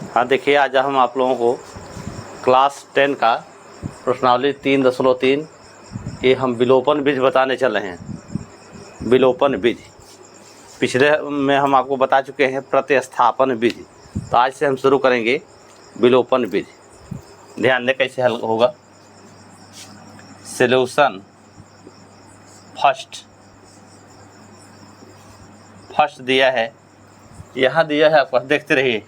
हाँ देखिए, आज हम आप लोगों को क्लास 10 का प्रश्नावली 3.3 ये हम विलोपन विधि बताने चल रहे हैं। विलोपन विधि पिछले में हम आपको बता चुके हैं प्रतिस्थापन विधि, तो आज से हम शुरू करेंगे विलोपन विधि। ध्यान दें कैसे हल होगा। सॉल्यूशन फर्स्ट दिया है, यहाँ दिया है आपको, देखते रहिए।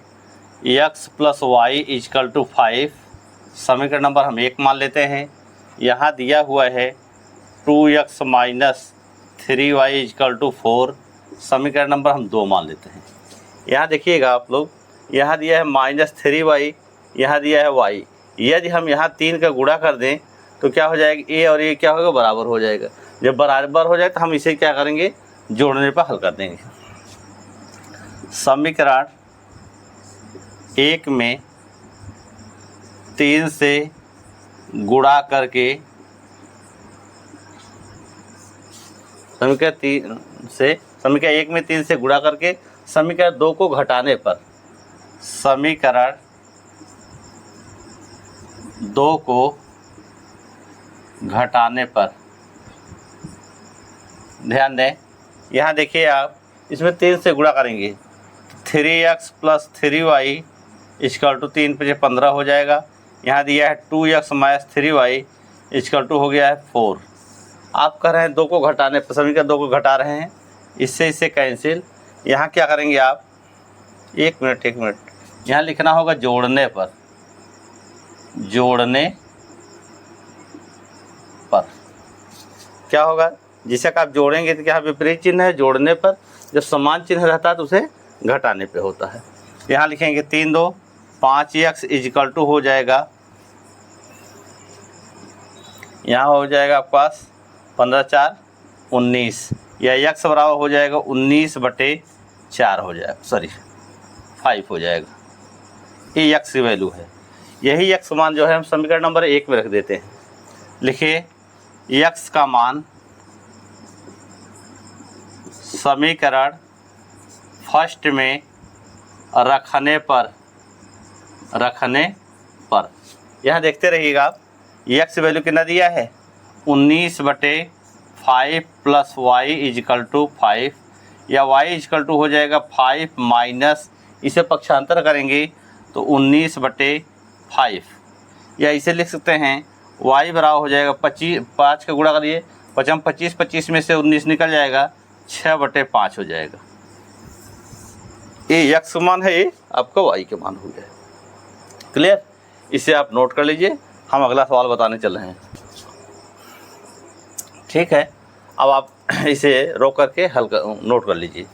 x + y = 5, समीकरण नंबर हम 1 मान लेते हैं। यहाँ दिया हुआ है 2x - 3y = 4, समीकरण नंबर हम 2 मान लेते हैं। यहाँ देखिएगा आप लोग, यहाँ दिया है -3y, यहाँ दिया है y। यदि हम यहाँ 3 का गुणा कर दें तो क्या हो जाएगा, a और a क्या होगा, बराबर हो जाएगा। जब बराबर हो जाए तो हम इसे क्या करेंगे, जोड़ने पर हल कर देंगे। समीकरण 1 में 3 से गुणा करके, समीकरण 1 में 3 से गुणा करके समीकरण 2 को घटाने पर, समीकरण 2 को घटाने पर, ध्यान दें, यहाँ देखिए आप, इसमें 3 से गुणा करेंगे 3x + 3y = 3 × 15 हो जाएगा। यहाँ दिया है 2x - 3y = हो गया है 4। आप कह रहे हैं 2 को घटाने पर, समीकरण 2 को घटा रहे हैं, इससे कैंसिल। यहाँ क्या करेंगे आप, एक मिनट, यहाँ लिखना होगा जोड़ने पर। क्या होगा, जिसे आप जोड़ेंगे तो क्या विपरीत चिन्ह है, जोड़ने पर। जब समान चिन्ह रहता है तो उसे घटाने पे होता है। यहाँ लिखेंगे 3 × 2 = 5x = हो जाएगा, यहाँ हो जाएगा आपके पास 15 × 4 = 19, या x बराबर हो जाएगा 19/4 हो जाएगा, 5 हो जाएगा। ये x की वैल्यू है। यही x मान जो है हम समीकरण नंबर 1 में रख देते हैं। लिखिए x का मान समीकरण फर्स्ट में रखने पर, यहाँ देखते रहिएगा आप, x वैल्यू कितना दिया है, 19/5 + y = 5, या y = हो जाएगा 5 माइनस, इसे पक्षांतर करेंगे तो 19/5, या इसे लिख सकते हैं y बराबर हो जाएगा 5 का गुणा करिए, 25 में से 19 निकल जाएगा, 6/5 हो जाएगा। ये x मान है, ये आपका y के मान हो गया। क्लियर, इसे आप नोट कर लीजिए। हम अगला सवाल बताने चल रहे हैं। ठीक है, अब आप इसे रोक करके नोट कर लीजिए।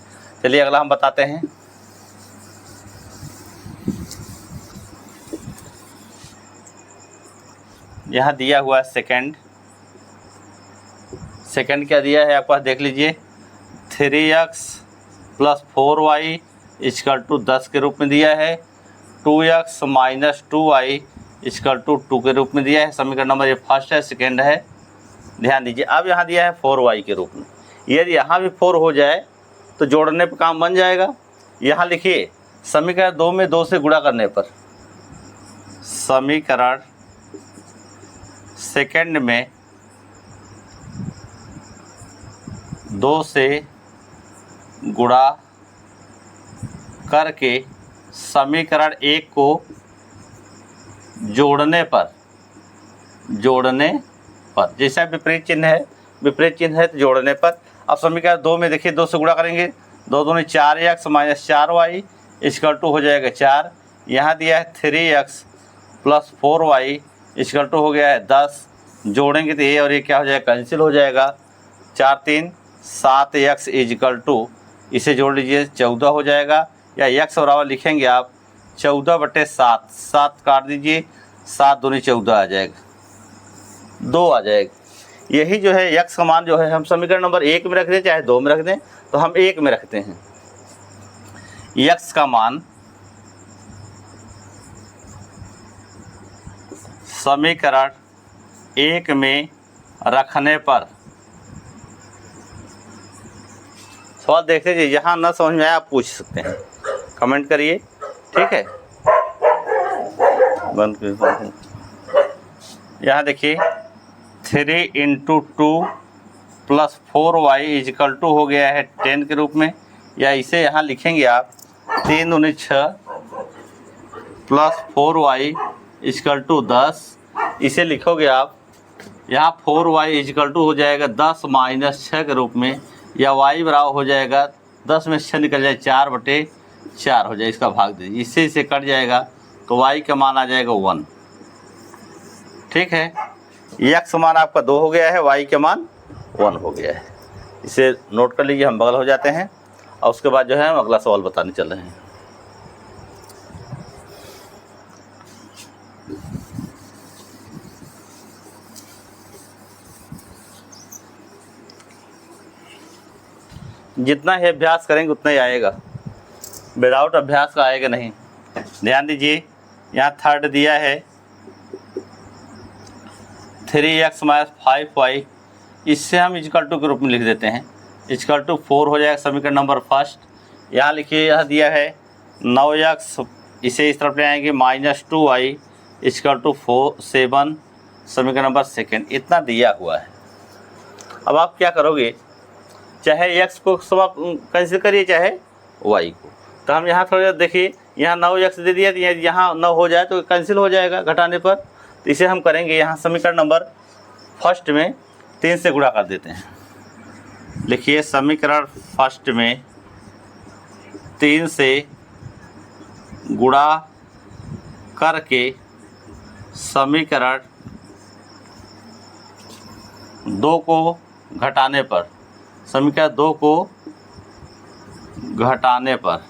चलिए अगला हम बताते हैं। यहाँ दिया हुआ है सेकंड क्या दिया है आपके पास, देख लीजिए। 3x + 4y = 10 के रूप में दिया है। 2x - 2y = 2 के रूप में दिया है। समीकरण नंबर ये फर्स्ट है, सेकंड है, ध्यान दीजिए। अब यहाँ दिया है 4y के रूप में। यदि यहाँ भी 4 हो जाए तो जोड़ने पर काम बन जाएगा। यहाँ लिखिए समीकरण 2 में 2 से गुणा करने पर, समीकरण सेकंड में 2 से गुणा करके समीकरण 1 को जोड़ने पर, जैसा विपरीत चिन्ह है तो जोड़ने पर। अब समीकरण 2 में देखिए 2 से गुणा करेंगे, 2 दूनी 4x - 4y = हो जाएगा 4। यहाँ दिया है 3x + 4y = हो गया है 10। जोड़ेंगे तो ये और ये क्या हो जाएगा, कैंसिल हो जाएगा। 4 × 3 = 7x = इसे जोड़ लीजिए, 14 हो जाएगा, या x बराबर लिखेंगे आप 14/7, 7 काट दीजिए, 7 दूनी 14 आ जाएगा, 2 आ जाएगा। यही जो है x का मान जो है हम समीकरण नंबर 1 में रख दें चाहे 2 में रख दें, तो हम 1 में रखते हैं। x का मान समीकरण 1 में रखने पर, सवाल देख लीजिए, यहाँ ना समझ में आया आप पूछ सकते हैं, कमेंट करिए। ठीक है। बंद कर। यहाँ देखिए 3 × 2 + 4y = हो गया है 10 के रूप में, या इसे यहाँ लिखेंगे आप 3 × 6 + 4y = 10। इसे लिखोगे आप यहाँ 4y = हो जाएगा 10 - 6 के रूप में, या y बराबर हो जाएगा 10 में 6 निकल जाए 4/4 हो जाए, इसका भाग दीजिए, इससे इसे कट जाएगा तो y का मान आ जाएगा 1। ठीक है, x मान आपका 2 हो गया है, y का मान 1 हो गया है। इसे नोट कर लीजिए, हम बगल हो जाते हैं और उसके बाद जो है हम अगला सवाल बताने चल रहे हैं। जितना ही अभ्यास करेंगे उतना ही आएगा, विदाउट अभ्यास का आएगा नहीं। ध्यान दीजिए, यहाँ थर्ड दिया है 3x - 5y, इससे हम = के रूप में लिख देते हैं, = 4 हो जाएगा समीकरण नंबर फर्स्ट। यहाँ लिखिए, यह दिया है 9x, इसे इस तरफ ले आएंगे -2y = 7 समीकरण नंबर सेकेंड। इतना दिया हुआ है। अब आप क्या करोगे, चाहे x को समाप्त कैंसिल करिए, चाहे y को। तो हम यहाँ थोड़ा देखिए, यहाँ 9x दे दिया, यहाँ 9 हो जाए तो कैंसिल हो जाएगा घटाने पर। तो इसे हम करेंगे, यहाँ समीकरण नंबर फर्स्ट में 3 से गुणा कर देते हैं। लिखिए, समीकरण फर्स्ट में 3 से गुणा करके समीकरण 2 को घटाने पर, समीकरण 2 को घटाने पर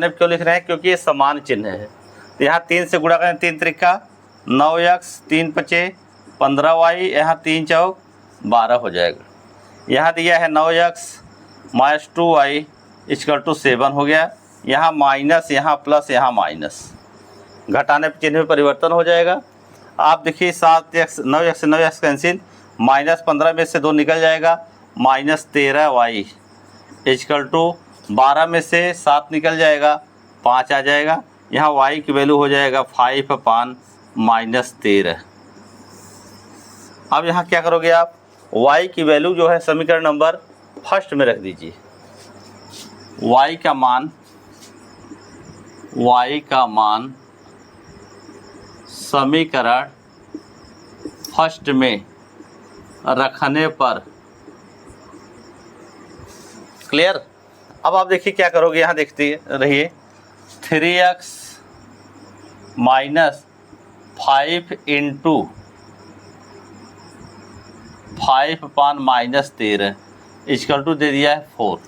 क्यों लिख रहे हैं, क्योंकि ये समान चिन्ह है। तो यहाँ 3 से गुणा करें, 3 त्रिका 9x, 3 × 5 = 15y, यहाँ 3 × 4 = 12 हो जाएगा। यहाँ दिया है 9x - 2y = 7 हो गया। यहाँ माइनस, यहाँ प्लस, यहाँ माइनस, घटाने पर चिन्ह में परिवर्तन हो जाएगा। आप देखिए 7x, 9x से 9x कैंसिल, -15 में से 2 निकल जाएगा, -13y = 12 में से 7 निकल जाएगा, 5 आ जाएगा। यहाँ y की वैल्यू हो जाएगा 5/-13। अब यहाँ क्या करोगे आप, y की वैल्यू जो है समीकरण नंबर फर्स्ट में रख दीजिए। y का मान समीकरण फर्स्ट में रखने पर, क्लियर। अब आप देखिए क्या करोगे, यहाँ देखते रहिए, 3x - 5 × 5/-13 = दे दिया है 4।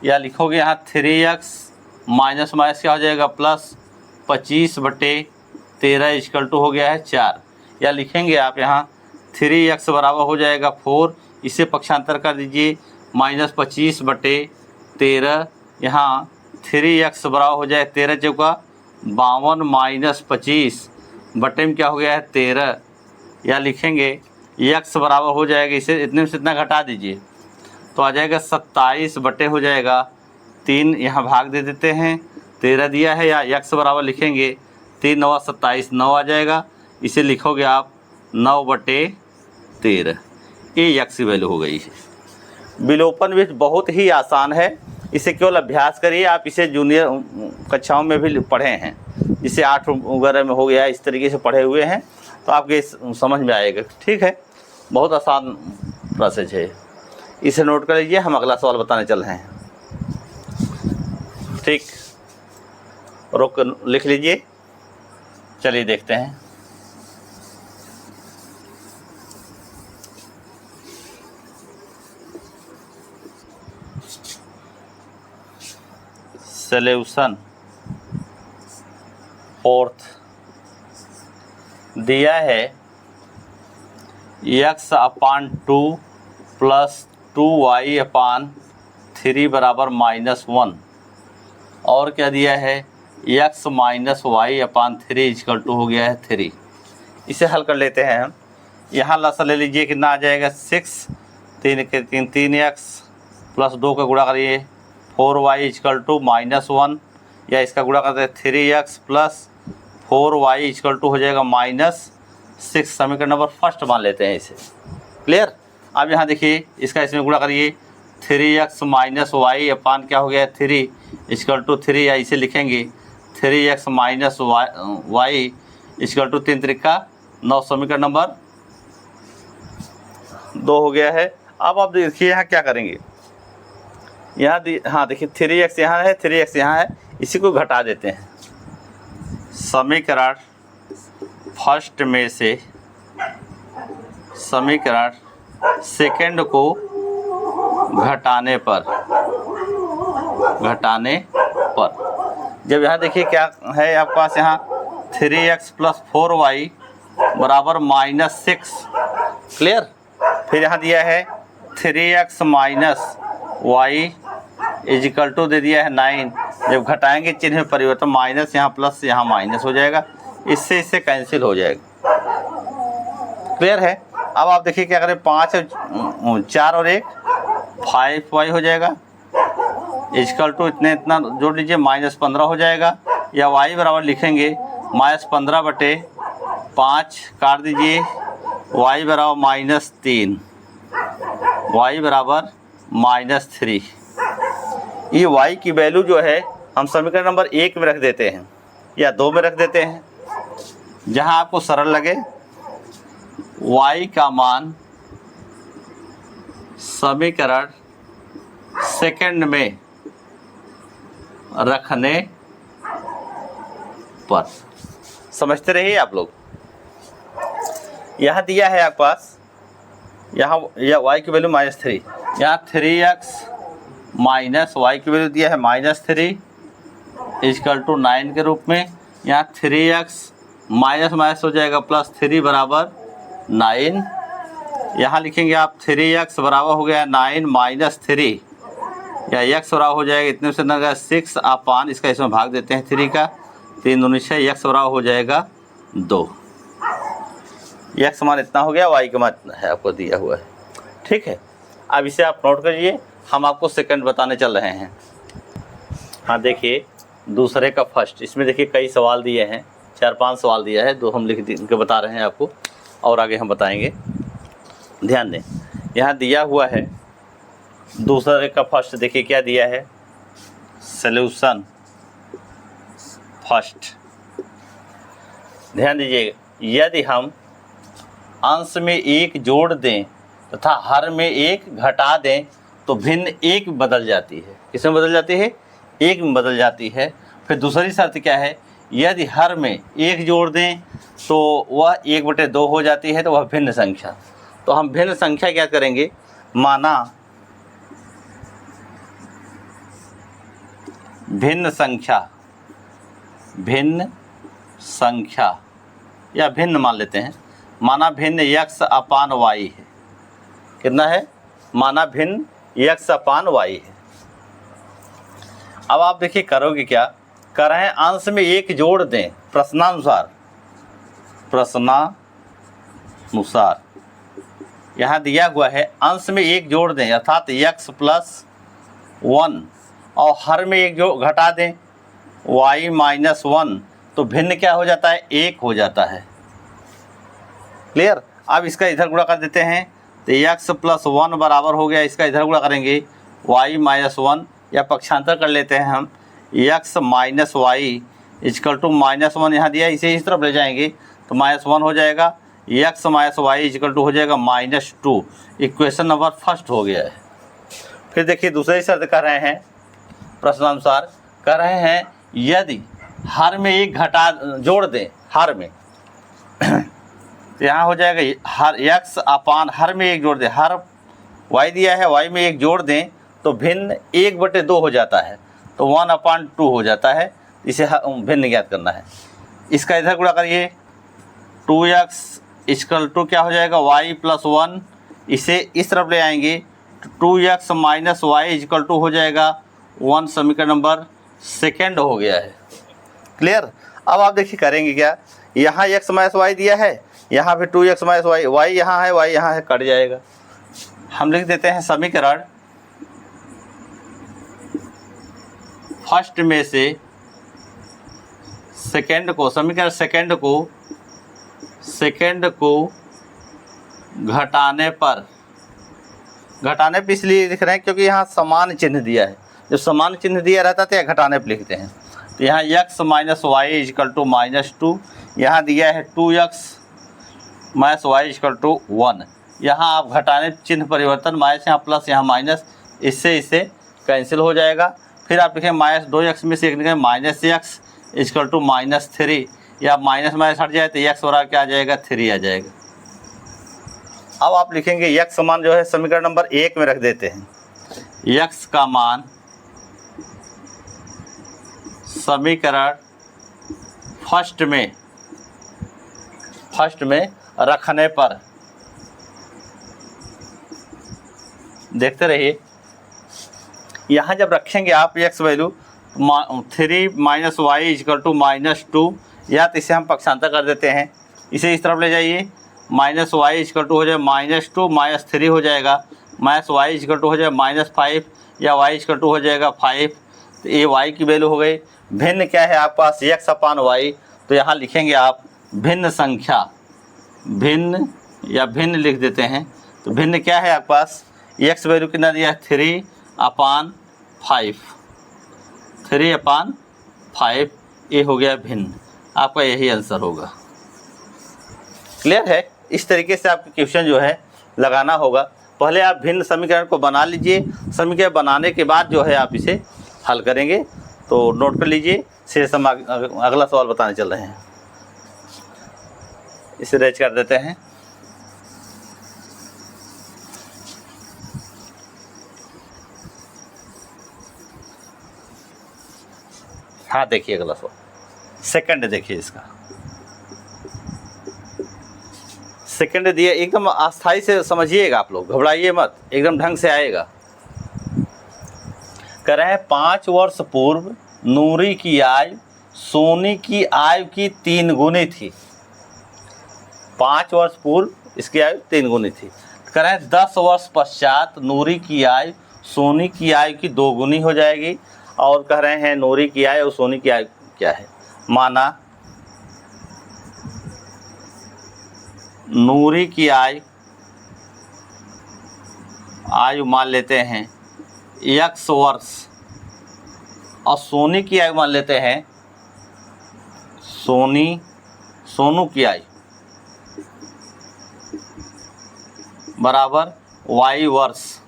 या लिखोगे यहाँ 3x माइनस क्या हो जाएगा, +25/13 = हो गया है 4। या लिखेंगे आप यहाँ 3x बराबर हो जाएगा 4, इसे पक्षांतर कर दीजिए, -25/13, यहाँ 3x बराबर हो जाए 13 चौका 52 - 25 बटे में क्या हो गया है 13। या लिखेंगे x बराबर हो जाएगा, इसे इतने में से इतना घटा दीजिए तो आ जाएगा 27 बटे हो जाएगा 3, यहाँ भाग दे देते हैं, 13 दिया है। या x बराबर लिखेंगे 3 × 9 = 27, 9 आ जाएगा। इसे लिखोगे आप 9/13, ये x की वैल्यू हो गई है। विलोपन भी बहुत ही आसान है, इसे केवल अभ्यास करिए। आप इसे जूनियर कक्षाओं में भी पढ़े हैं, जिसे 8 वगैरह में हो गया, इस तरीके से पढ़े हुए हैं, तो आपके समझ में आएगा। ठीक है, बहुत आसान प्रोसेस है, इसे नोट कर लीजिए। हम अगला सवाल बताने चल रहे हैं। ठीक, रोक लिख लीजिए, चलिए देखते हैं। सॉल्यूशन फोर्थ दिया है x/2 + 2y/3 = -1, और क्या दिया है x - y/3 = हो गया है 3। इसे हल कर लेते हैं हम। यहाँ लसा ले लीजिए, कितना आ जाएगा 6, 3 के 3 3x + 2 का गुणा करिए 4y = -1। या इसका गुणा करते हैं 3x plus 4y equal to हो जाएगा -6। समीकरण नंबर फर्स्ट मान लेते हैं इसे। क्लियर। अब यहाँ देखिए इसका इसमें गुणा करिए 3x माइनस वाई अपान क्या हो गया 3 इक्वल टू 3, या इसे लिखेंगे 3x minus Y equal to 3 त्रिका 9। समीकरण नंबर 2 हो गया है। अब आप देखिए यहाँ क्या करेंगे, यहाँ हाँ देखिए 3x यहाँ है, 3x यहाँ है, इसी को घटा देते हैं। समीकरण फर्स्ट में से समीकरण सेकंड को घटाने पर जब यहाँ देखिए क्या है आपके पास, यहाँ 3x प्लस 4y बराबर -6। क्लियर। फिर यहाँ दिया है 3x minus Y equal to दे दिया है 9। जब घटाएंगे चिन्ह में परिवर्तन, माइनस यहाँ प्लस यहाँ माइनस हो जाएगा, इससे कैंसिल हो जाएगा। क्लियर है। अब आप देखिए क्या करें, 5 4 और 1 5y हो जाएगा इजिकल टू इतना जोड़ लीजिए -15 हो जाएगा, या y बराबर लिखेंगे -15/5 काट दीजिए, y बराबर -3, y बराबर -3। ये y की वैल्यू जो है हम समीकरण नंबर 1 में रख देते हैं या 2 में रख देते हैं, जहां आपको सरल लगे। y का मान समीकरण सेकंड में रखने पर, समझते रहिए आप लोग। यहाँ दिया है आपके पास, यहाँ y की वैल्यू -3, यहाँ 3x माइनस वाई की वैल्यू दिया है -3 इक्वल टू 9 के रूप में। यहाँ 3x माइनस हो जाएगा +3 बराबर 9। यहाँ लिखेंगे आप 3x बराबर हो गया 9 -3, या x बराबर हो जाएगा इतने से ना 6 अपान, इसका इसमें भाग देते हैं 3 का, 3 दूनी 6, x बराबर हो जाएगा 2। x मान इतना हो गया, y का मान है आपको दिया हुआ है। ठीक है। अब इसे आप नोट करिए, हम आपको सेकंड बताने चल रहे हैं। हाँ देखिए दूसरे का फर्स्ट, इसमें देखिए कई सवाल दिए हैं, 4-5 सवाल दिया है, 2 हम लिख के बता रहे हैं आपको, और आगे हम बताएंगे। ध्यान दें, यहाँ दिया हुआ है दूसरे का फर्स्ट, देखिए क्या दिया है, सॉल्यूशन फर्स्ट। ध्यान दीजिएगा, यदि हम अंश में 1 जोड़ दें तथा हर में 1 घटा दें तो भिन्न 1 बदल जाती है। किसमें बदल जाती है? 1 में बदल जाती है। फिर दूसरी शर्त क्या है, यदि हर में 1 जोड़ दें तो वह 1/2 हो जाती है, तो वह भिन्न संख्या। तो हम भिन्न संख्या क्या करेंगे, माना भिन्न संख्या या भिन्न मान लेते हैं, माना भिन्न x अपान y है। कितना है? माना भिन्न x अपान y है। अब आप देखिए करोगे क्या, कर रहे हैं अंश में 1 जोड़ दें प्रश्नानुसार यहाँ दिया हुआ है अंश में 1 जोड़ दें अर्थात x + 1 और हर में 1 जो घटा दें y - 1, तो भिन्न क्या हो जाता है, 1 हो जाता है। क्लियर। अब इसका इधर गुणा कर देते हैं तो x + 1 बराबर हो गया, इसका इधर गुणा करेंगे y - 1, या पक्षांतर कर लेते हैं हम, x - y इक्वल टू -1 यहाँ दिया, इसे इस तरफ ले जाएंगे तो -1 हो जाएगा, x - y इक्वल टू हो जाएगा -2। इक्वेशन नंबर फर्स्ट हो गया है। फिर देखिए दूसरी शर्त कर रहे हैं, प्रश्नानुसार कर रहे हैं, यदि हर में 1 घटा जोड़ दें हर में तो यहाँ हो जाएगा हर x अपान हर में 1 जोड़ दें, हर y दिया है y में 1 जोड़ दें तो भिन्न 1/2 हो जाता है, तो 1/2 हो जाता है। इसे भिन्न ज्ञात करना है। इसका इधर गुणा करिए 2x इक्वल टू क्या हो जाएगा, y + 1, इसे इस तरफ ले आएंगे तो 2x - y इक्वल टू हो जाएगा 1। समीकरण नंबर सेकंड हो गया है। क्लियर। अब आप देखिए करेंगे क्या, यहाँ x - y दिया है, यहाँ पे 2x - y यहाँ है, y यहाँ है, कट जाएगा। हम लिख देते हैं समीकरण फर्स्ट में से सेकेंड को, समीकरण सेकेंड को घटाने पर इसलिए लिख रहे हैं क्योंकि यहाँ समान चिन्ह दिया है। जब समान चिन्ह दिया रहता है तो यहाँ घटाने पर लिखते हैं। तो यहाँ x minus Y is equal to -2, यहाँ दिया है 2x minus Y is equal to 1। यहाँ आप घटाने चिन्ह परिवर्तन, माइनस यहाँ प्लस यहाँ माइनस, इससे कैंसिल हो जाएगा। फिर आप लिखें -2x में से एक निकले -x इजकल टू -3, या माइनस माइनस हट जाए तो x और क्या आ जाएगा, 3 आ जाएगा। अब आप लिखेंगे x मान जो है समीकरण नंबर 1 में रख देते हैं। x का मान समीकरण फर्स्ट में रखने पर, देखते रहिए, यहाँ जब रखेंगे आप x value 3 minus Y is equal to -2, या तो इसे हम पक्षांतर कर देते हैं, इसे इस तरफ ले जाइए, माइनस वाई इजकल टू हो जाए -2 -3 हो जाएगा, माइनस वाई इजकल टू हो जाए -5, या वाई इजकल टू हो जाएगा 5। तो ये y की वैल्यू हो गई। भिन्न क्या है आपके पास, x अपान वाई, तो यहाँ लिखेंगे आप भिन्न संख्या, भिन्न या भिन्न लिख देते हैं। तो भिन्न क्या है आपके पास, x वैल्यू कितना दिया है, 3/5, 3/5, ये हो गया भिन्न। आपका यही आंसर होगा। क्लियर है? इस तरीके से आपके क्वेश्चन जो है लगाना होगा। पहले आप भिन्न समीकरण को बना लीजिए, समीकरण बनाने के बाद जो है आप इसे हल करेंगे। तो नोट कर लीजिए, शेष हम अगला सवाल बताने चल रहे हैं। इसे रेज कर देते हैं। हाँ देखिए अगला सवाल, सेकंड देखिए, इसका सेकंड दिया, एकदम अस्थाई से समझिएगा आप लोग, घबराइए मत, एकदम ढंग से आएगा। कह रहे हैं 5 वर्ष पूर्व नूरी की आयु सोनी की आयु की 3 गुनी थी। 5 वर्ष पूर्व इसकी आयु 3 गुनी थी। कह रहे हैं 10 वर्ष पश्चात नूरी की आयु सोनी की आयु की 2 गुनी हो जाएगी। और कह रहे हैं नूरी की आयु और सोनी की आयु क्या है। माना नूरी की आयु मान लेते हैं x वर्ष, और सोनी की आयु मान लेते हैं सोनू की आयु बराबर y वर्ष,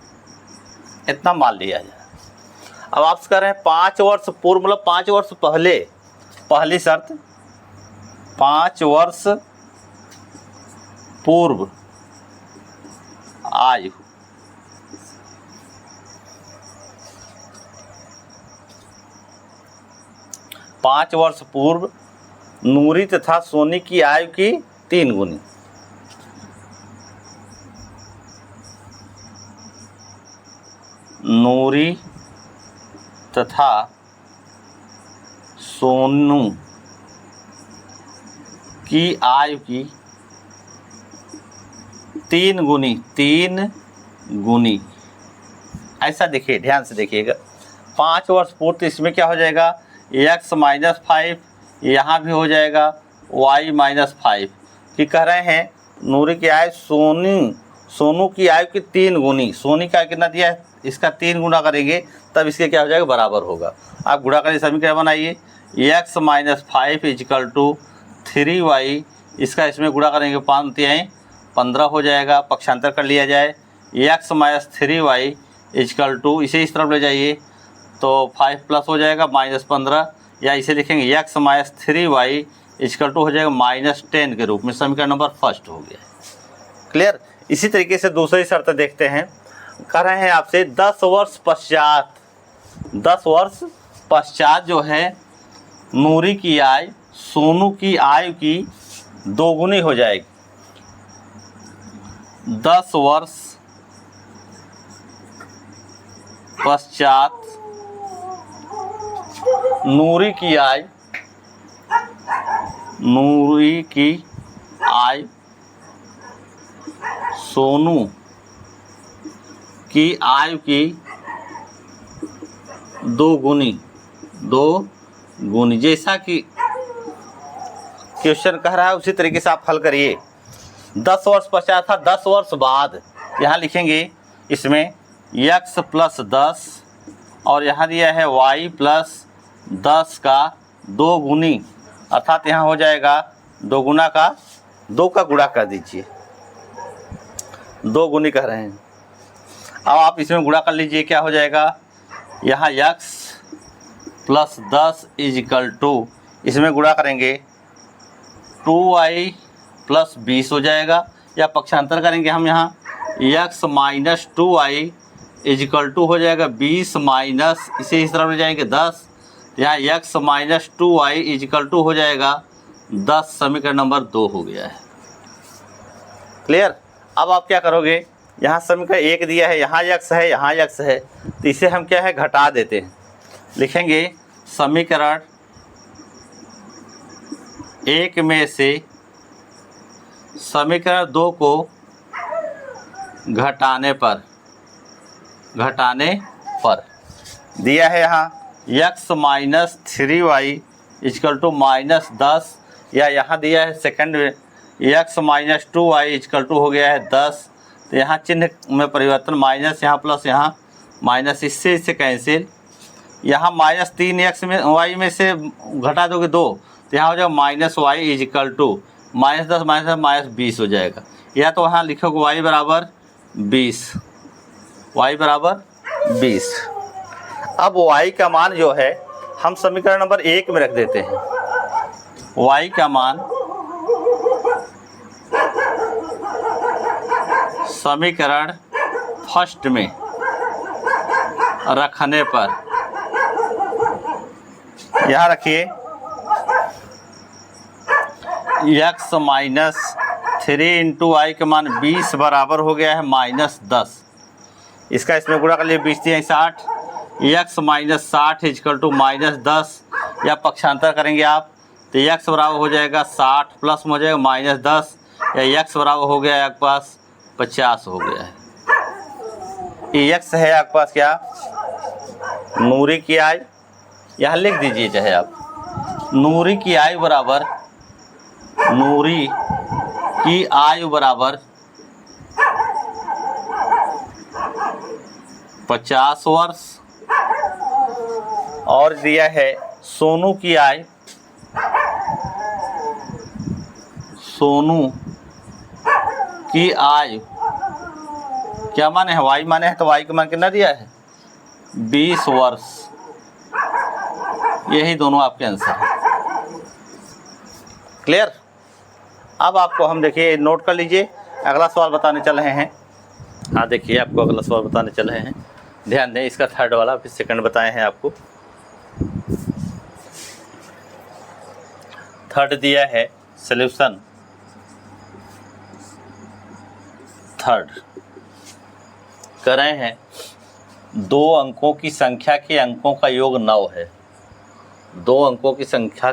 इतना मान लिया जाए। अब आप कह रहे हैं 5 वर्ष पूर्व, मतलब 5 वर्ष पहले, पहली शर्त 5 वर्ष पूर्व आयु, पाँच वर्ष पूर्व नूरी तथा सोनी की आयु की 3 गुनी। नूरी तथा सोनू की आयु की 3 गुनी। ऐसा देखिए, ध्यान से देखिएगा। 5 वर्ष पूर्व, इसमें क्या हो जाएगा, x माइनस 5, यहाँ भी हो जाएगा y माइनस 5। कि कह रहे हैं नूरी की आयु सोनू की आयु की 3 गुनी। सोनी का कितना दिया है, इसका 3 गुना करेंगे तब इसके क्या हो जाएगा, बराबर होगा। आप गुणा करें, समीकरण बनाइए, x minus 5 is equal to 3y, इसका इसमें गुणा करेंगे 5 तिहाई 15 हो जाएगा। पक्षांतर कर लिया जाए, x minus 3y equal to, इसे इस तरफ ले जाइए तो 5 प्लस हो जाएगा -15, या इसे लिखेंगे x minus 3y equal to हो जाएगा -10 के रूप में। समीकरण नंबर फर्स्ट हो गया। क्लियर? इसी तरीके से दूसरी शर्त देखते हैं। कह रहे हैं आपसे 10 वर्ष पश्चात जो है नूरी की आयु सोनू की आयु की 2 गुनी हो जाएगी। 10 वर्ष पश्चात नूरी की आयु सोनू की आयु की 2 गुनी। जैसा कि क्वेश्चन कह रहा है उसी तरीके से आप हल करिए। 10 वर्ष पश्चात था, 10 वर्ष बाद यहाँ लिखेंगे इसमें x प्लस 10 और यहाँ दिया है y प्लस 10 का 2 गुनी, अर्थात यहाँ हो जाएगा 2 गुना का 2 का गुणा कर दीजिए, 2 गुनी कह रहे हैं। अब आप इसमें गुणा कर लीजिए, क्या हो जाएगा, यहाँ x प्लस 10 इजिकल टू, इसमें गुणा करेंगे 2y प्लस 20 हो जाएगा, या पक्षांतर करेंगे हम यहाँ x minus 2y is equal to हो जाएगा 20 माइनस, इसे इस तरफ ले जाएंगे 10, यहाँ x minus 2y is equal to हो जाएगा 10। समीकरण नंबर 2 हो गया है। क्लियर। अब आप क्या करोगे, यहाँ समीकरण 1 दिया है, यहाँ x है, यहाँ x है, तो इसे हम क्या है घटा देते हैं। लिखेंगे समीकरण 1 में से समीकरण 2 को घटाने पर दिया है यहाँ x minus 3y equal to minus 10, या यहाँ दिया है सेकंड में x minus 2y is equal to हो गया है 10, तो यहाँ चिन्ह में परिवर्तन, माइनस यहाँ प्लस यहाँ माइनस, इससे कैंसिल, यहाँ माइनस 3x में y में से घटा दोगे 2, तो यहाँ हो जाएगा minus y equal to minus 10 minus 20 हो जाएगा, या तो वहाँ लिखोगे y बराबर 20, y बराबर 20। अब y का मान जो है हम समीकरण नंबर 1 में रख देते हैं, y का मान समीकरण फर्स्ट में रखने पर, यहाँ रखिए x माइनस 3 इंटू वाई का मान 20 बराबर हो गया है माइनस 10, इसका इसमें गुणा कर लिए 20 दिए 60, x minus 60 is equal to minus 10, या पक्षांतर करेंगे आप तो x बराबर हो जाएगा 60 प्लस में हो जाएगा माइनस 10, या x बराबर हो गया आपके पास 50 हो गया है। ये x है आपके पास क्या, नूरी की आयु, यहाँ लिख दीजिए चाहे आप, नूरी की आयु बराबर 50 वर्ष, और दिया है सोनू की आयु, क्या माने है, y माने है, तो y का मान कितना दिया है 20 वर्ष। यही दोनों आपके आंसर हैं। क्लियर। अब आपको हम देखिए नोट कर लीजिए, अगला सवाल बताने चल रहे हैं। हाँ देखिए आपको अगला सवाल बताने चल रहे हैं, ध्यान दें, इसका थर्ड वाला फिर सेकंड बताए हैं आपको। थर्ड दिया है सॉल्यूशन, थर्ड कर रहे हैं 2 अंकों की संख्या के अंकों का योग 9 है, 2 अंकों की संख्या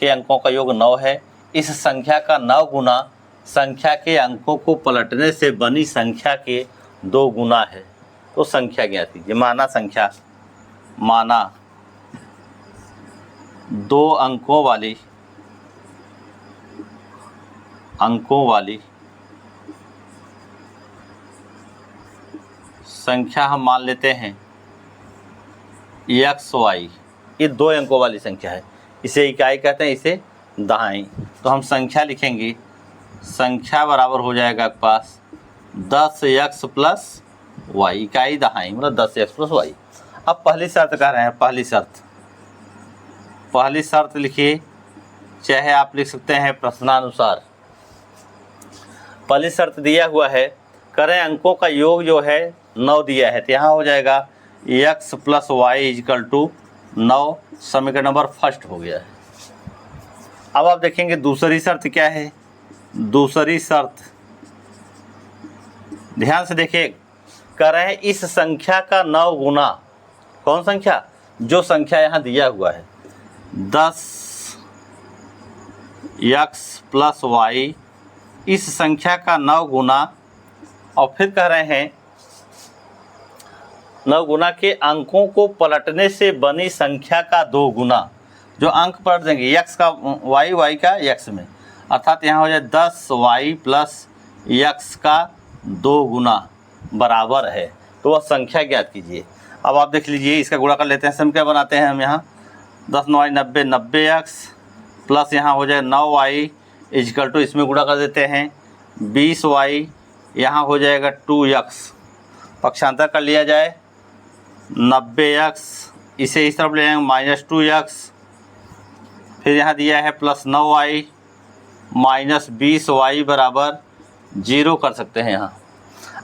के अंकों का योग 9 है। इस संख्या का 9 गुना संख्या के अंकों को पलटने से बनी संख्या के 2 गुना है, तो संख्या ज्ञात कीजिए। माना संख्या, माना 2 अंकों वाली संख्या हम मान लेते हैं XY, ये 2 अंकों वाली संख्या है, इसे इकाई कहते हैं, इसे दहाई। तो हम संख्या लिखेंगे, संख्या बराबर हो जाएगा आपके पास 10x प्लस y, इकाई दहाई मतलब 10x प्लस y। अब पहली शर्त कह रहे हैं, पहली शर्त लिखिए, चाहे आप लिख सकते हैं प्रश्नानुसार। पहली शर्त दिया हुआ है, करें अंकों का योग जो है 9 दिया है, तो यहाँ हो जाएगा x plus y is equal to 9, समीकरण नंबर फर्स्ट हो गया है। अब आप देखेंगे दूसरी शर्त क्या है, दूसरी शर्त ध्यान से देखिए, कह रहे हैं इस संख्या का 9 गुना, कौन संख्या, जो संख्या यहाँ दिया हुआ है 10x प्लस वाई, इस संख्या का 9 गुना, और फिर कह रहे हैं 9 गुना के अंकों को पलटने से बनी संख्या का 2 गुना। जो अंक पढ़ देंगे x का y, y का x में, अर्थात यहाँ हो जाए 10y प्लस x का 2 गुना बराबर है, तो वह संख्या ज्ञात कीजिए। अब आप देख लीजिए, इसका गुणा कर लेते हैं। सम क्या बनाते हैं हम यहाँ, 10 9 90 90x प्लस यहाँ हो जाए 9y इजकल टू, इसमें गुणा कर देते हैं 20y, यहाँ हो जाएगा 2x, पक्षांतर कर लिया जाए 90x, इसे इस तरफ ले जाएंगे माइनस 2x, फिर यहाँ दिया है प्लस 9y माइनस 20y बराबर 0 कर सकते हैं यहाँ।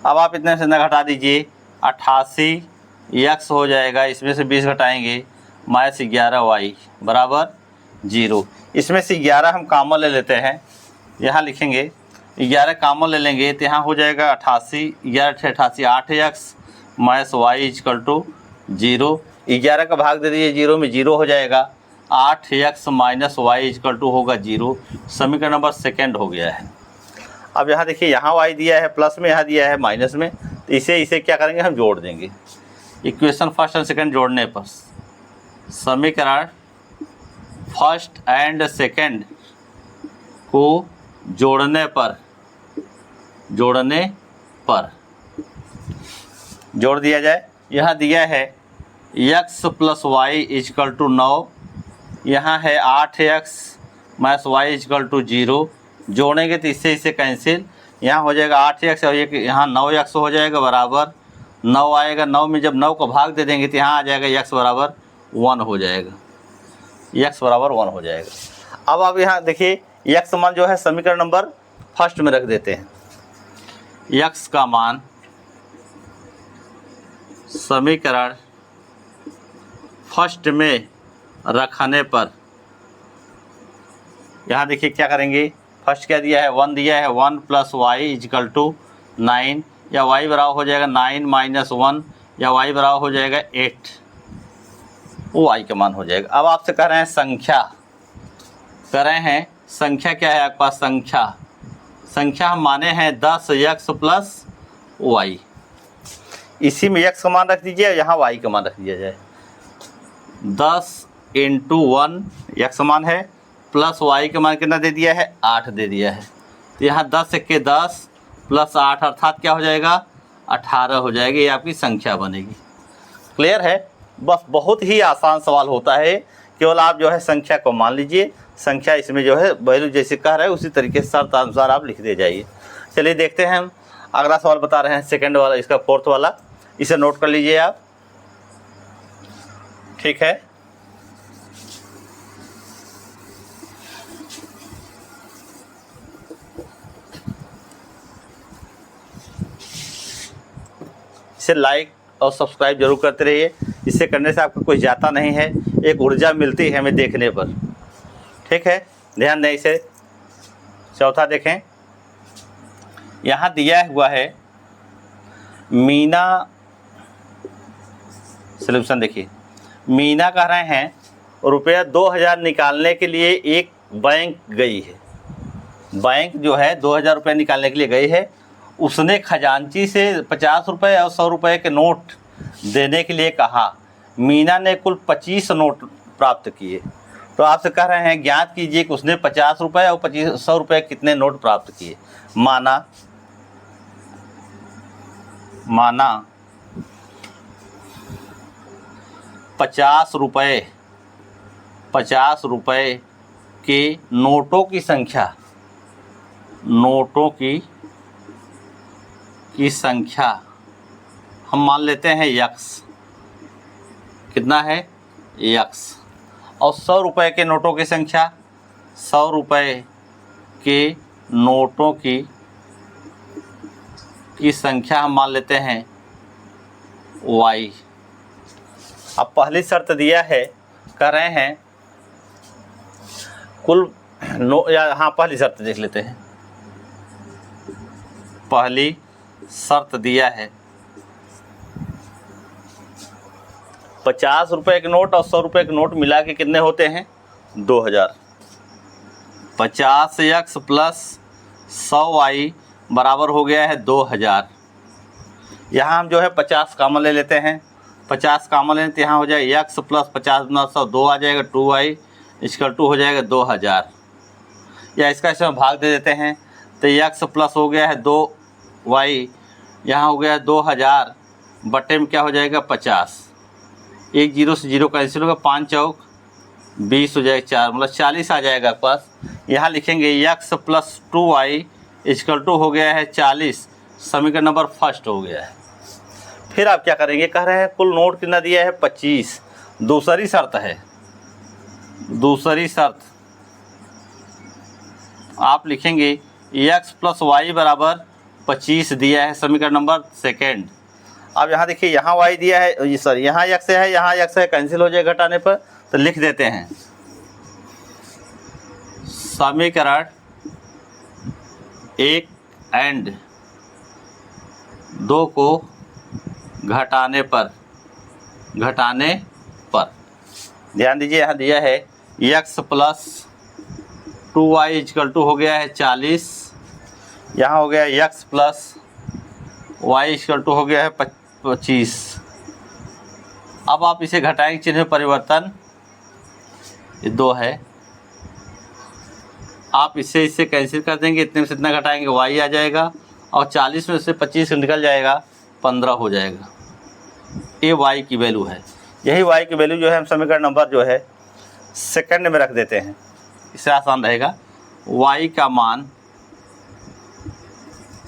अब आप इतने से न घटा दीजिए, 88x हो जाएगा, इसमें से 20 घटाएंगे माइनस 11y बराबर 0। इसमें से 11 हम कॉमन ले लेते हैं, यहाँ लिखेंगे 11 कॉमन ले लेंगे तो यहाँ हो जाएगा 88, 11 88 8x minus y is equal to 0। 11 का भाग दे दीजिए 0 में, 0 हो जाएगा, 8x minus y is equal to होगा 0। समीकरण नंबर सेकेंड हो गया है। अब यहाँ देखिए, यहाँ y दिया है प्लस में, यहाँ दिया है माइनस में, तो इसे क्या करेंगे, हम जोड़ देंगे। इक्वेशन फर्स्ट और सेकंड जोड़ने पर, समीकरण फर्स्ट एंड सेकंड को जोड़ने पर जोड़ दिया जाए। यहाँ दिया है x plus y is equal to 9, यहाँ है 8x minus Y is equal to 0, जोड़ेंगे तो इससे कैंसिल, यहाँ हो जाएगा 8x और यहाँ 9x हो जाएगा बराबर 9 आएगा। 9 में जब 9 को भाग दे देंगे तो यहाँ आ जाएगा x बराबर 1 हो जाएगा, x बराबर 1 हो जाएगा। अब आप यहाँ देखिए, x मान जो है समीकरण नंबर फर्स्ट में रख देते हैं। x का मान समीकरण फर्स्ट में रखने पर, यहाँ देखिए क्या करेंगे, फर्स्ट क्या दिया है, 1 दिया है, 1 प्लस वाई इजकल टू 9, या y बराबर हो जाएगा 9 माइनस 1, या y बराबर हो जाएगा 8, वो y का मान हो जाएगा। अब आपसे कह रहे हैं संख्या, कह रहे हैं संख्या क्या है आपके पास, संख्या हम माने हैं 10x प्लस y, इसी में x का मान रख दीजिए, यहाँ y का मान रख दिया जाए। 10 इंटू 1 x मान है, प्लस y का मान कितना दे दिया है, 8 दे दिया है, तो यहाँ 10 के 10 प्लस 8 अर्थात क्या हो जाएगा, 18 हो जाएगी, ये आपकी संख्या बनेगी। क्लियर है, बस बहुत ही आसान सवाल होता है, केवल आप जो है संख्या को मान लीजिए, संख्या इसमें जो है वैल्यू जैसे कह रहे हैं उसी तरीके से शर्त अनुसार आप लिख दे जाइए। चलिए देखते हैं हम अगला सवाल बता रहे हैं, सेकंड वाला, इसका फोर्थ वाला, इसे नोट कर लीजिए आप, ठीक है। इसे लाइक और सब्सक्राइब जरूर करते रहिए, इससे करने से आपको कुछ जाता नहीं है, एक ऊर्जा मिलती है हमें देखने पर, ठीक है। ध्यान दें इसे। चौथा देखें, यहाँ दिया हुआ है मीना, सॉल्यूशन देखिए, मीना कह रहे हैं रुपया 2000 निकालने के लिए एक बैंक गई है, बैंक जो है 2000 रुपये निकालने के लिए गई है, उसने खजांची से 50 रुपये और 100 रुपये के नोट देने के लिए कहा, मीना ने कुल 25 नोट प्राप्त किए, तो आपसे कह रहे हैं ज्ञात कीजिए कि उसने 50 रुपये और 100 रुपये कितने नोट प्राप्त किए। माना 50 रुपये के नोटों की संख्या, हम मान लेते हैं x, कितना है x, और 100 रुपये के नोटों की संख्या, 100 रुपये के नोटों की संख्या हम मान लेते हैं y। अब पहली शर्त दिया है, कह रहे हैं कुल पहली शर्त देख लेते हैं। पहली शर्त दिया है 50 रुपये के नोट और 100 रुपये के नोट मिला के कितने होते हैं, 2000। 50x प्लस 100y बराबर हो गया है 2000। यहाँ हम जो है 50 कॉमन ले लेते हैं, 50 कॉमन लेते हैं, यहाँ हो जाए x प्लस 50 गुना 100 2 आ जाएगा 2y, इक्वल टू हो जाएगा 2000, या इसका इसमें भाग दे देते हैं तो x प्लस हो गया है 2y, यहाँ हो गया 2000 बटे में क्या हो जाएगा 50, एक जीरो से जीरो कैंसिल होगा, 5 चौक 20 हो जाएगा 4, मतलब 40 आ जाएगा आपके पास। यहाँ लिखेंगे x plus 2y equal to हो गया है 40, समीकरण नंबर फर्स्ट हो गया है। फिर आप क्या करेंगे, कह रहे हैं कुल नोट कितना दिया है 25, दूसरी शर्त है, दूसरी शर्त आप लिखेंगे x प्लस वाई बराबर 25 दिया है, समीकरण नंबर सेकेंड। अब यहाँ देखिए, यहाँ y दिया है, सॉरी यहाँ x है, यहाँ x है, कैंसिल हो जाएगा घटाने पर, तो लिख देते हैं समीकरण 1 एंड 2 को घटाने पर ध्यान दीजिए, यहाँ दिया है x plus 2y equal to हो गया है 40, यहाँ हो गया x plus y equal to हो गया है 25। अब आप इसे घटाएंगे, चिन्ह में परिवर्तन, ये 2 है, आप इससे कैंसिल कर देंगे, इतने में से इतना घटाएंगे y आ जाएगा, और 40 में से 25 निकल जाएगा, 15 हो जाएगा। ये y की वैल्यू है, यही y की वैल्यू जो है हम समीकरण नंबर जो है सेकंड में रख देते हैं, इससे आसान रहेगा। y का मान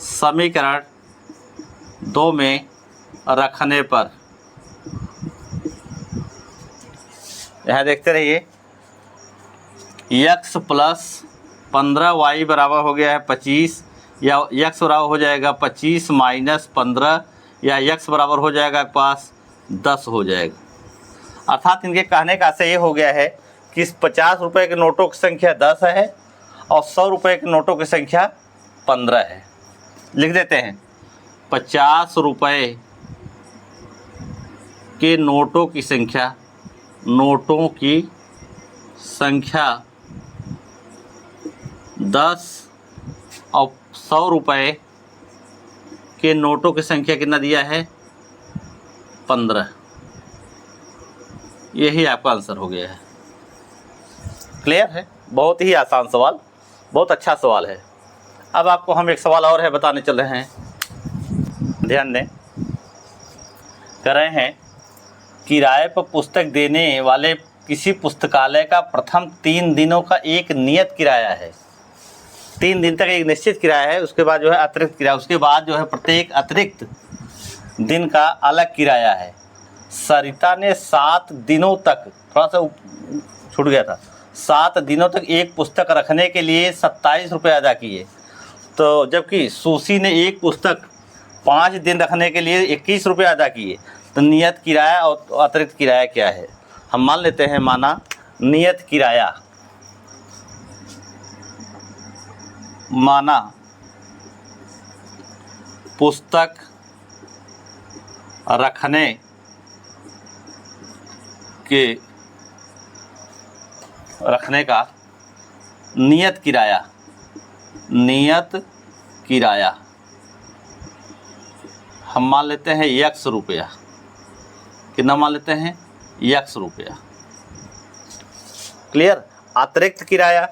समीकरण 2 में रखने पर, यहाँ देखते रहिए, x प्लस 15y बराबर हो गया है 25, या x बराबर हो जाएगा 25 माइनस 15, या x बराबर हो जाएगा आपके पास 10 हो जाएगा। अर्थात इनके कहने का से ये हो गया है कि इस 50 रुपये के नोटों की संख्या 10 है और 100 रुपये के नोटों की संख्या 15 है। लिख देते हैं 50 रुपये के नोटों की संख्या, नोटों की संख्या 10 और 100 रुपये के नोटों की संख्या कितना दिया है 15। यही आपका आंसर हो गया है। क्लियर है, बहुत ही आसान सवाल, बहुत अच्छा सवाल है। अब आपको हम एक सवाल और है बताने चल रहे हैं, ध्यान दें। कह रहे हैं किराए पर पुस्तक देने वाले किसी पुस्तकालय का प्रथम 3 दिनों का एक नियत किराया है, 3 दिन तक एक निश्चित किराया है, उसके बाद जो है अतिरिक्त किराया, उसके बाद जो है प्रत्येक अतिरिक्त दिन का अलग किराया है। सरिता ने 7 दिनों तक, थोड़ा सा छूट गया था, 7 दिनों तक एक पुस्तक रखने के लिए 27 रुपये अदा किए, तो जबकि सुशी ने एक पुस्तक 5 दिन रखने के लिए 21 रुपये अदा किए, तो नियत किराया और अतिरिक्त किराया क्या है। हम मान लेते हैं, माना नियत किराया, माना पुस्तक रखने का नियत किराया, नियत किराया हम मान लेते हैं 100 रुपया। कितना मान लेते हैं 100 रुपया। क्लियर। अतिरिक्त किराया,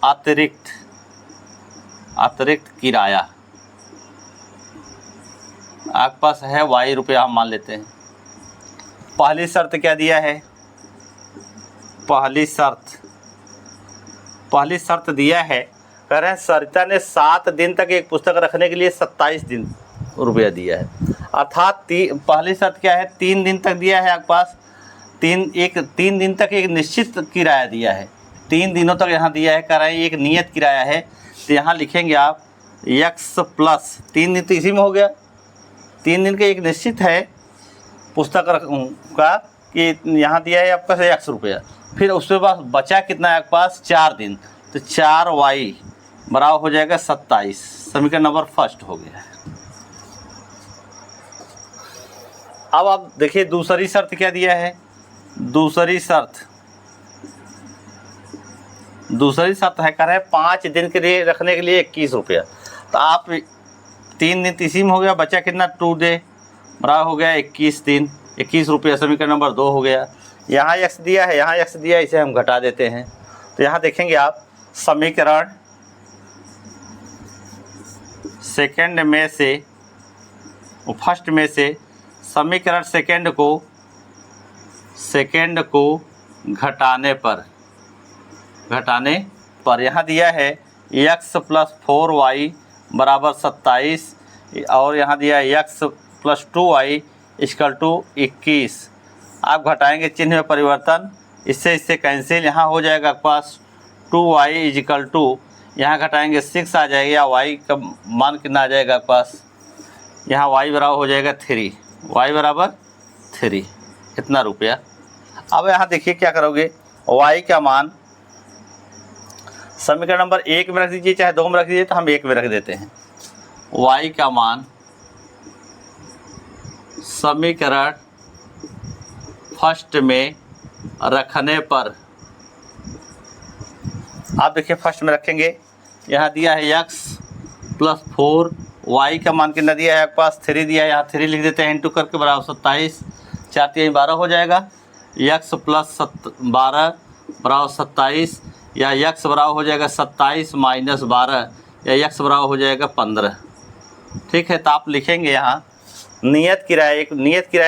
अतिरिक्त किराया आपके पास है y रुपया, हम मान लेते हैं। पहली शर्त क्या दिया है, पहली शर्त दिया है, कह रहे हैं सरिता ने 7 दिन तक एक पुस्तक रखने के लिए 27 रुपया दिया है। अर्थात पहली शर्त क्या है, 3 दिन तक दिया है आपके पास, 3 दिन तक एक निश्चित किराया दिया है, 3 दिनों तक यहाँ दिया है, कह रहे हैं एक नियत किराया है। तो यहाँ लिखेंगे आप x प्लस 3 दिन, तो इसी में हो गया, 3 दिन का एक निश्चित है पुस्तक का कि यहाँ दिया है आपका 100 रुपया, फिर उसके बाद बचा कितना है आपके पास 4 दिन, तो 4y बराबर हो जाएगा 27। समीकरण नंबर फर्स्ट हो गया है। अब आप देखिए दूसरी शर्त क्या दिया है, दूसरी शर्त है, कह रहे हैं 5 दिन के लिए रखने के लिए 21 रुपया, तो आप 3 दिन इसी में हो गया, बचा कितना 2 डे बराबर हो गया 21 दिन, 21 रुपया समीकरण नंबर 2 हो गया। यहाँ x दिया है, यहाँ x दिया है, इसे हम घटा देते हैं। तो यहाँ देखेंगे आप समीकरण सेकंड में से, फर्स्ट में से समीकरण सेकंड को घटाने पर यहाँ दिया है x + 4y बराबर 27 और यहाँ दिया है x + 2y = 21। आप घटाएंगे चिन्ह में परिवर्तन, इससे कैंसिल, यहाँ हो जाएगा आपके पास 2y = यहाँ घटाएंगे 6 आ जाएगा, या y का मान कितना आ जाएगा आपके पास, यहाँ y बराबर हो जाएगा 3, y बराबर 3, इतना रुपया। अब यहाँ देखिए क्या करोगे, y का मान समीकरण नंबर 1 में रख दीजिए, चाहे 2 में रख दीजिए, तो हम 1 में रख देते हैं। y का मान समीकरण फर्स्ट में रखने पर, आप देखिए फर्स्ट में रखेंगे, यहाँ दिया है x + 4, y का मान कितना दिया है आपके पास 3 दिया है, यहाँ 3 लिख देते हैं इंटू करके, बराबर 27, 4 3 12 हो जाएगा, x + 12 बराबर 27, या x बराबर हो जाएगा 27 - 12, या x बराबर हो जाएगा 15। ठीक है, तो आप लिखेंगे यहाँ नियत किराया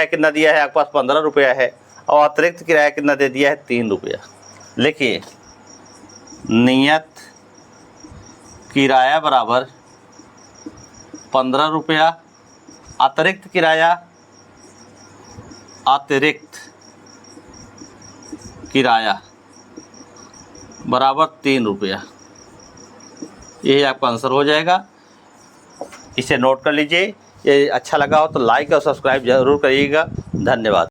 कितना दिया है आपके पास 15 रुपया है, और अतिरिक्त किराया कितना दे दिया है 3 रुपया। लिखिए नियत किराया बराबर 15 रुपया, अतिरिक्त किराया बराबर 3 रुपया। यही आपका आंसर हो जाएगा। इसे नोट कर लीजिए। ये अच्छा लगा हो तो लाइक और सब्सक्राइब ज़रूर करिएगा। धन्यवाद।